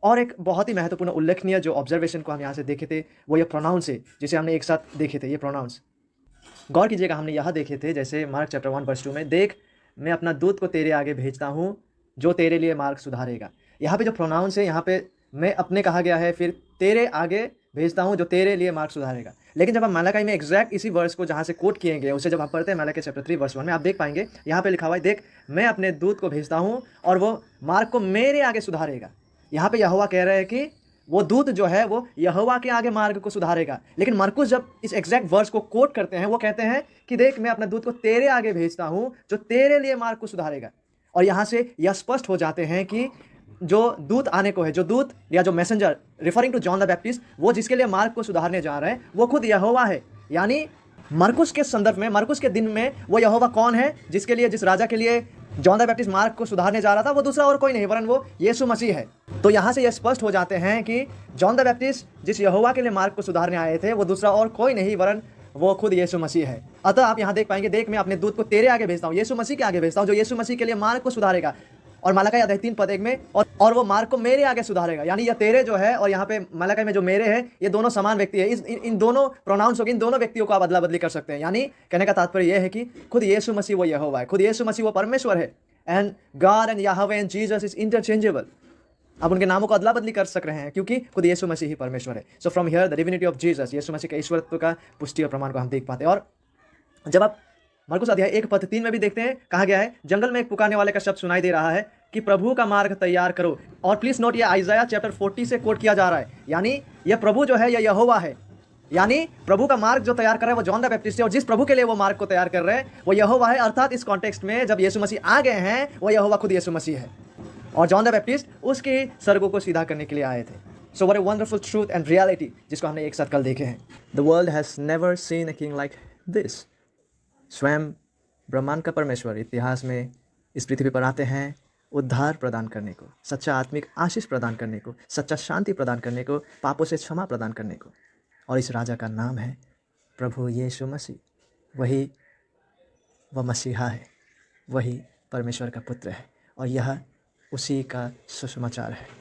और एक बहुत ही महत्वपूर्ण उल्लेखनीय जो ऑब्जर्वेशन को हम यहाँ से देखे थे, वो ये प्रोनाउंस है, जिसे हमने एक साथ देखे थे, ये प्रोनाउंस। गौर कीजिएगा, हमने यहाँ देखे थे, जैसे मार्क चैप्टर 1 वर्स 2 में, देख मैं अपना दूत को तेरे आगे भेजता हूँ जो तेरे लिए मार्ग सुधारेगा। यहाँ पे जो प्रोनाउंस है, यहाँ पे मैं अपने कहा गया है, फिर तेरे आगे भेजता हूँ जो तेरे लिए मार्ग सुधारेगा। लेकिन जब हम मलाकी में एग्जैक्ट इसी वर्स को जहाँ से कोट किए गए उसे जब हम पढ़ते हैं मलाकी चैप्टर 3 वर्स 1 में, आप देख पाएंगे यहाँ पे लिखा हुआ है, देख मैं अपने दूत को भेजता हूँ और वो मार्ग को मेरे आगे सुधारेगा। यहाँ पे यहोवा कह रहे हैं कि वो दूत जो है वो यहोवा के आगे मार्ग को सुधारेगा। लेकिन मरकुस जब इस एग्जैक्ट वर्स को कोट करते हैं, वो कहते हैं कि देख मैं अपने दूत को तेरे आगे भेजता हूं जो तेरे लिए मार्ग को सुधारेगा। और यहां से यह स्पष्ट हो जाते हैं कि जो दूत आने को है, जो दूत या जो messenger referring to John the Baptist, वो जिसके लिए मार्ग को सुधारने जा रहे हैं, वो खुद यहोवा है। यानी मरकुस के संदर्भ में, मरकुस के दिन में, वो यहोवा कौन है जिसके लिए, जिस राजा के लिए जॉन द बैप्टिस्ट मार्ग को सुधारने जा रहा था, वो दूसरा और कोई नहीं वरन वो यीशु मसीह है। तो यहाँ से यह स्पष्ट हो जाते हैं कि जॉन द बैप्टिस्ट जिस यहोवा के लिए मार्ग को सुधारने आए थे, वो दूसरा और कोई नहीं वरन वो खुद यीशु मसीह है। अतः आप यहाँ देख पाएंगे, देख मैं अपने दूत को तेरे आगे भेजता हूँ, यीशु मसीह के आगे भेजता हूँ जो यीशु मसीह के लिए मार्ग को सुधारेगा। और मलाकी अध्याय 3 पद 1 में, और वो मार्ग को मेरे आगे सुधारेगा। यानी यह तेरे जो है और यहाँ पे मलाकी में जो मेरे है, ये दोनों समान व्यक्ति है। इन दोनों प्रोनाउंस हो, इन दोनों व्यक्तियों को आप अदला बदली कर सकते हैं। यानी कहने का तात्पर्य यह है कि खुद यीशु मसीह वो यहोवा है, खुद यीशु मसीह वो परमेश्वर है। And God and Yahweh and Jesus is interchangeable. आप उनके नामों को अदला बदली कर सक रहे हैं क्योंकि खुद यीशु मसीह ही परमेश्वर है। So from here the divinity of Jesus, Yeshu मसीह के ईश्वरत्व का पुष्टि और प्रमाण को हम देख पाते हैं। और जब आप मरकुस अध्याय 1 पद 3 में भी देखते हैं, कहा गया है, जंगल में एक पुकारने वाले का शब्द सुनाई दे रहा है कि प्रभु का मार्ग तैयार करो। और प्लीज नोट, ये आइजाया चैप्टर 40 से कोट किया जा रहा है। यानी यह प्रभु जो है, यह यहोवा है। यानी प्रभु का मार्ग जो तैयार कर रहे हैं वो जॉन द बैप्टिस्ट है, और जिस प्रभु के लिए वो मार्ग को तैयार कर रहे हैं वो यहोवा है। अर्थात इस कॉन्टेक्स्ट में जब यीशु मसीह आ गए हैं, वो यहोवा खुद यीशु मसीह है, और जॉन द बैप्टिस्ट उसके सर्गों को सीधा करने के लिए आए थे। So what a wonderful truth and reality, जिसको हमने एक साथ कल देखे हैं। The world has never seen a king like this. स्वयं ब्रह्मांड का परमेश्वर इतिहास में इस पृथ्वी पर आते हैं उद्धार प्रदान करने को, सच्चा आत्मिक आशीष प्रदान करने को, सच्चा शांति प्रदान करने को, पापों से क्षमा प्रदान करने को। और इस राजा का नाम है प्रभु यीशु मसीह। वही वह मसीहा है, वही परमेश्वर का पुत्र है, और यह उसी का सुसमाचार है।